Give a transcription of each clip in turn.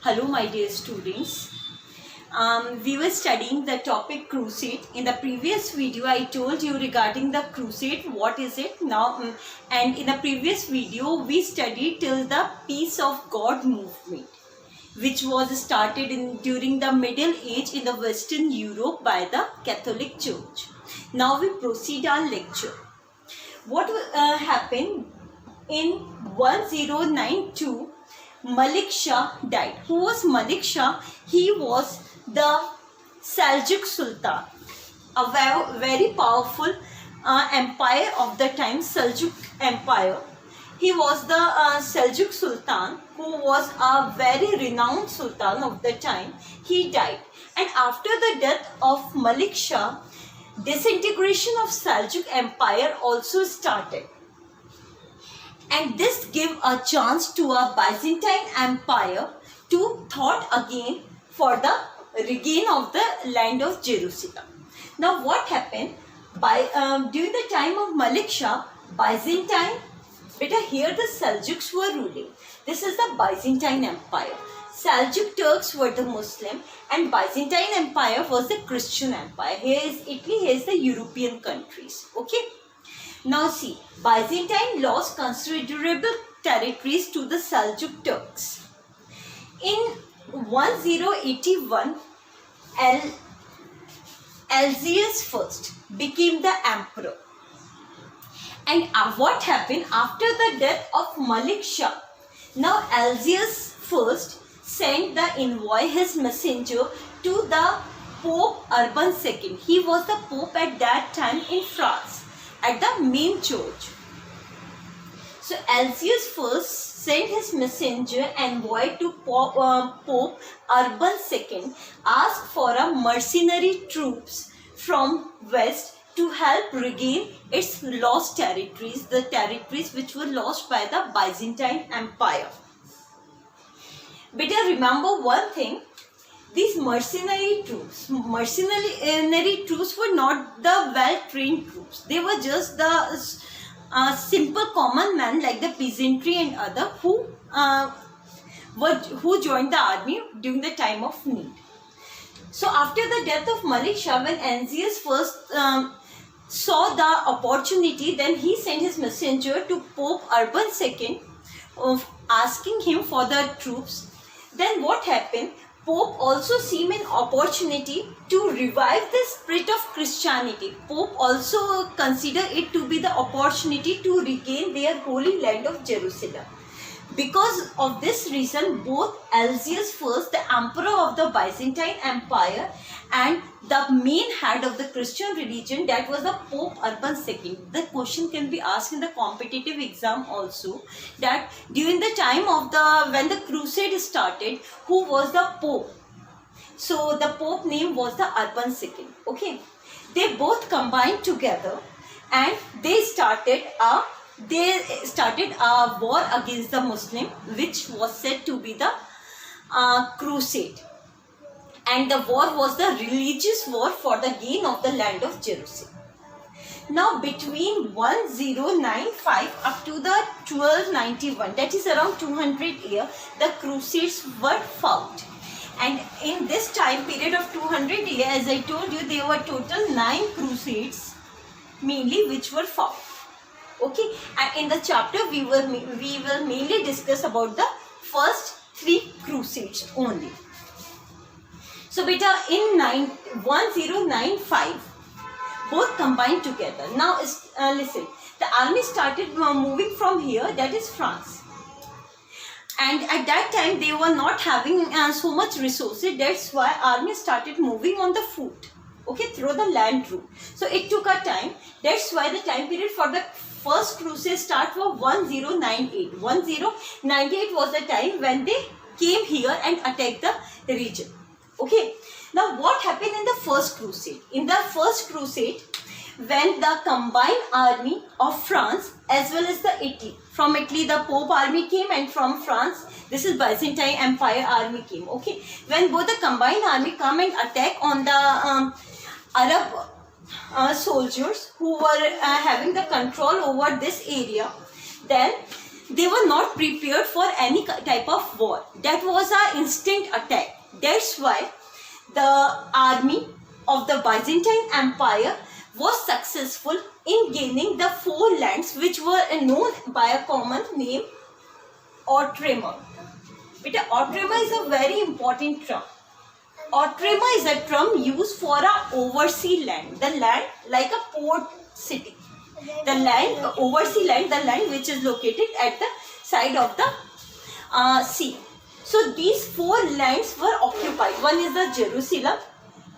Hello my dear students. We were studying the topic crusade. In the previous video I told you regarding the crusade, what is it now, and in the previous video we studied till the peace of God movement, which was started during the Middle Age in the Western Europe by the Catholic Church. Now we proceed our lecture. What happened in 1092? Malik Shah died. Who was Malik Shah? He was the Seljuk Sultan, a very powerful empire of the time, Seljuk Empire. He was the Seljuk Sultan who was a very renowned Sultan of the time. He died, and after the death of Malik Shah, disintegration of Seljuk Empire also started. And this gave a chance to a Byzantine Empire to thought again for the regain of the land of Jerusalem. Now what happened? During the time of Malik Shah, Byzantine, here the Seljuks were ruling. This is the Byzantine Empire. Seljuk Turks were the Muslim and Byzantine Empire was the Christian Empire. Here is Italy, here is the European countries. Okay. Now see, Byzantine lost considerable territories to the Seljuk Turks. In 1081, Algiers I became the emperor. And what happened after the death of Malik Shah? Now Algiers I sent the envoy, his messenger, to the Pope Urban II. He was the Pope at that time in France, at the main church. So Algiers I sent his messenger envoy to Pope Urban II, asked for a mercenary troops from west to help regain its lost territories, the territories which were lost by the Byzantine Empire. Better remember one thing, these mercenary troops were not the well-trained troops. They were just the simple common men like the peasantry and other who joined the army during the time of need. So after the death of Malik Shah, when Algiers first saw the opportunity, then he sent his messenger to Pope Urban II asking him for the troops. Then what happened? Pope also seen an opportunity to revive the spirit of Christianity. Pope also considered it to be the opportunity to regain their holy land of Jerusalem. Because of this reason, both Algiers I, the emperor of the Byzantine Empire, and the main head of the Christian religion, that was the Pope Urban II. The question can be asked in the competitive exam also, that during the time of when the crusade started, who was the Pope? So the Pope name was the Urban II. Okay, they both combined together and they started a war against the Muslim, which was said to be the crusade. And the war was the religious war for the gain of the land of Jerusalem. Now between 1095 up to the 1291, that is around 200 years, the crusades were fought. And in this time period of 200 years, as I told you, there were total 9 crusades mainly which were fought. Okay, and in the chapter we will mainly discuss about the first 3 crusades only. So beta, in 1095, both combined together. Now listen, the army started moving from here, that is France. And at that time they were not having so much resources. That's why army started moving on the foot. Okay, through the land route. So it took a time. That's why the time period for the first crusade start was 1098. 1098 was the time when they came here and attacked the region. Okay. Now what happened in the first crusade? In the first crusade, when the combined army of France as well as the Italy, from Italy the Pope army came, and from France this is Byzantine Empire army came. Okay. When both the combined army come and attack on the Arab soldiers who were having the control over this area, then they were not prepared for any type of war. That was an instant attack. That's why the army of the Byzantine Empire was successful in gaining the 4 lands which were known by a common name, Outremer. But Outremer is a very important term. Outremer is a term used for a overseas land, the land like a port city. The land, overseas land, the land which is located at the side of the sea. So these 4 lands were occupied. One is the Jerusalem,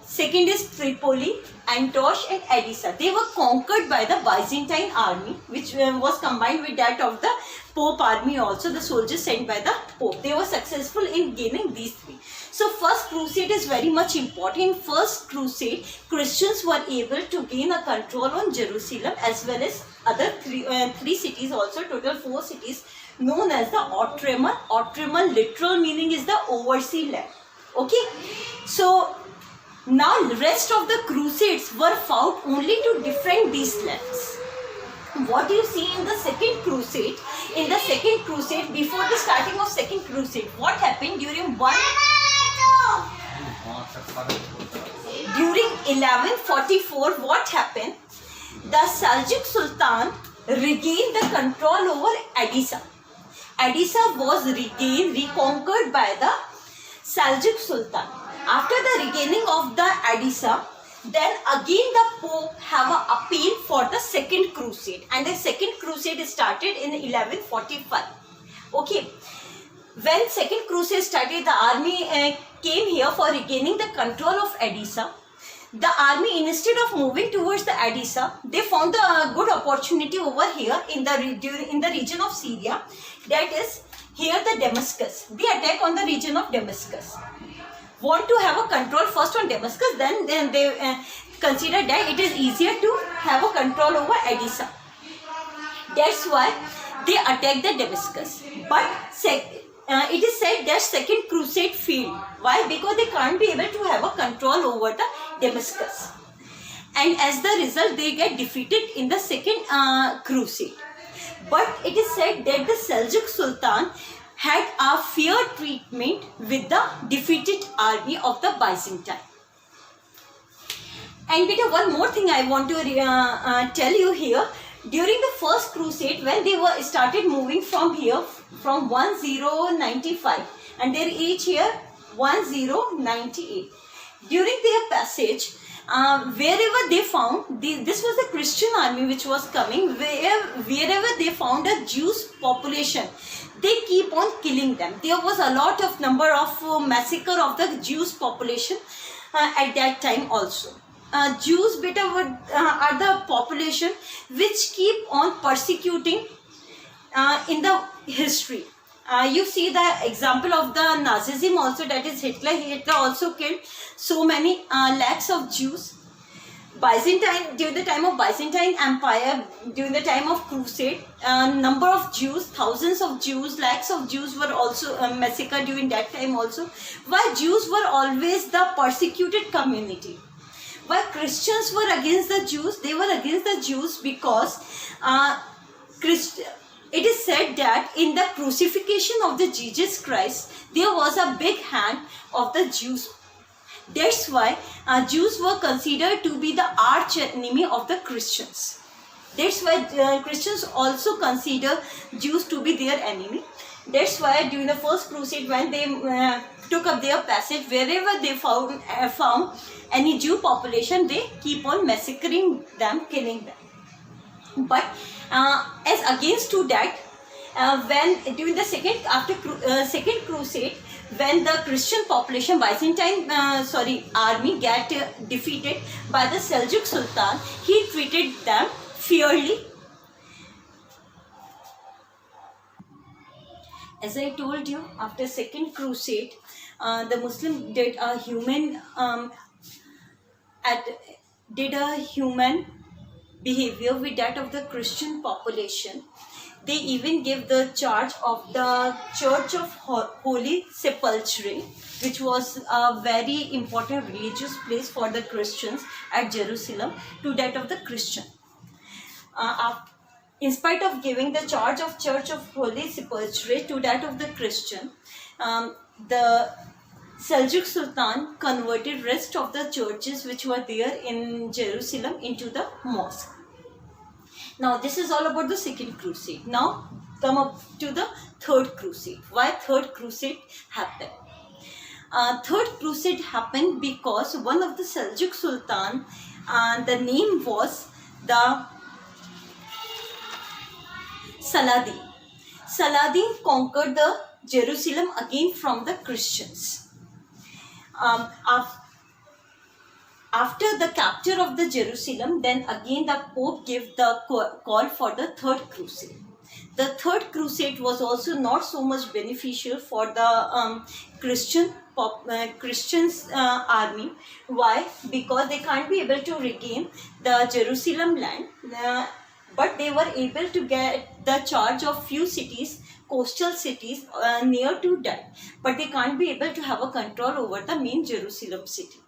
second is Tripoli, Antioch and Edessa. They were conquered by the Byzantine army, which was combined with that of the Pope army also, the soldiers sent by the Pope. They were successful in gaining these 3. So first crusade is very much important. In first crusade, Christians were able to gain a control on Jerusalem as well as other 3 cities also, total 4 cities known as the Outremer. Outremer literal meaning is the overseas land. Okay. So now rest of the crusades were fought only to defend these lands. What you see in the second crusade, before the starting of second crusade, what happened during 1144, what happened? The Seljuk Sultan regained the control over Edessa. Edessa was reconquered by the Seljuk Sultan. After the regaining of the Edessa, then again the Pope have an appeal for the second crusade, and the second crusade started in 1145. Okay, when second crusade started, the army came here for regaining the control of Edessa. The army, instead of moving towards the Edessa, they found a good opportunity over here in the region of Syria. That is here the Damascus. They attack on the region of Damascus. Want to have a control first on Damascus, then they consider that it is easier to have a control over Edessa. That's why they attack the Damascus. But it is said that second crusade failed. Why? Because they can't be able to have a control over the Damascus. And as the result, they get defeated in the second crusade. But it is said that the Seljuk Sultan had a fair treatment with the defeated army of the Byzantine. And beta, one more thing I want to tell you here. During the first crusade, when they were started moving from here, from 1095, and they reach here 1098. During their passage, wherever they found, this was the Christian army which was coming, wherever they found a Jewish population, they keep on killing them. There was a lot of number of massacre of the Jewish population at that time also. Jews are the population which keep on persecuting in the history. You see the example of the Nazism also, that is Hitler. Hitler also killed so many lakhs of Jews. During the time of Byzantine Empire, during the time of Crusade, number of Jews, thousands of Jews, lakhs of Jews were also massacred during that time also. Why Jews were always the persecuted community? Why Christians were against the Jews? They were against the Jews because it is said that in the crucifixion of the Jesus Christ, there was a big hand of the Jews. That's why Jews were considered to be the arch enemy of the Christians. That's why Christians also consider Jews to be their enemy. That's why during the first crusade, when they took up their passage, wherever they found any Jew population, they keep on massacring them, killing them. But as against to that, when during the second crusade, when the Christian population, Byzantine army get defeated by the Seljuk Sultan, he treated them fairly. As I told you, after second crusade, the Muslim did a human behavior with that of the Christian population. They even gave the charge of the Church of Holy Sepulchre, which was a very important religious place for the Christians at Jerusalem, to that of the Christian. in spite of giving the charge of Church of Holy Sepulchre to that of the Christian, the Seljuk Sultan converted rest of the churches which were there in Jerusalem into the mosque. Now this is all about the second crusade. Now come up to the third crusade. Why third crusade happened? Third crusade happened because one of the Seljuk Sultan, the name was the Saladin. Saladin conquered the Jerusalem again from the Christians. After the capture of the Jerusalem, then again the Pope gave the call for the third crusade. The third crusade was also not so much beneficial for the Christians army. Why? Because they can't be able to regain the Jerusalem land, but they were able to get the charge of few cities, coastal cities near to that, but they can't be able to have a control over the main Jerusalem city.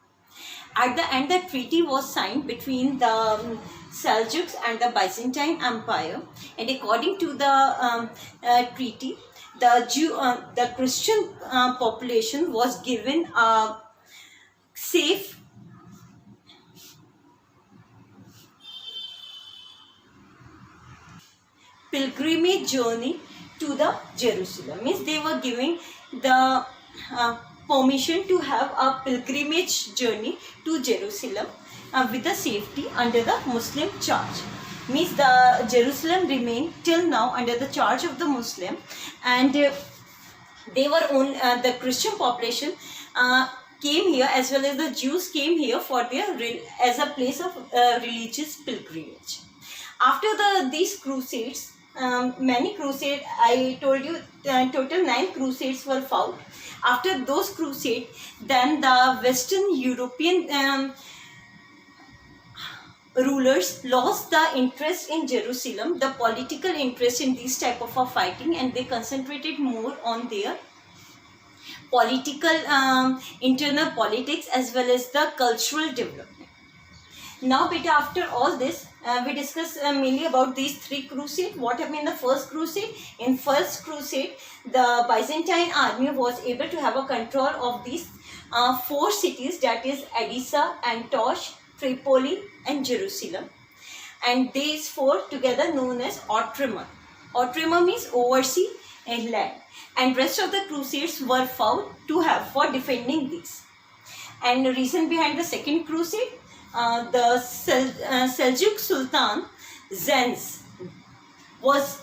At the end, the treaty was signed between the Seljuks and the Byzantine Empire, and according to the treaty, the Christian population was given a safe pilgrimage journey to the Jerusalem. Means they were giving the permission to have a pilgrimage journey to Jerusalem with the safety under the Muslim charge. Means the Jerusalem remained till now under the charge of the Muslim, and they were the Christian population came here, as well as the Jews came here for their as a place of religious pilgrimage. After these crusades, many crusades, I told you total 9 crusades were fought. After those crusades, then the Western European rulers lost the interest in Jerusalem, the political interest in these type of fighting, and they concentrated more on their political internal politics as well as the cultural development. Now beta, after all this, we discuss mainly about these 3 crusades. What happened in the first crusade? In first crusade, the Byzantine army was able to have a control of these 4 cities, that is Edessa, Antioch, Tripoli and Jerusalem, and these 4 together known as Outremer. Outremer means oversee and land, and rest of the crusades were fought to have for defending these. And the reason behind the second crusade, the Seljuk Sultan Zenz was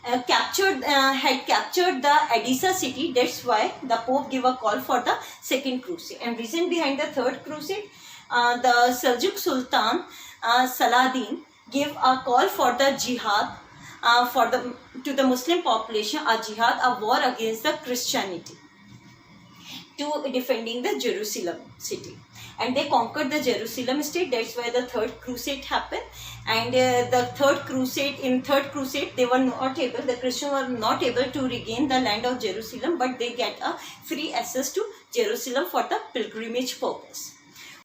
had captured the Edessa city. That's why the Pope gave a call for the second crusade. And reason behind the third crusade, the Seljuk Sultan Saladin gave a call for the jihad to the Muslim population, a jihad, a war against the Christianity, to defending the Jerusalem city. And they conquered the Jerusalem state. That's why the third crusade happened. And the third crusade, they were not able, the Christians were not able to regain the land of Jerusalem, but they get a free access to Jerusalem for the pilgrimage purpose.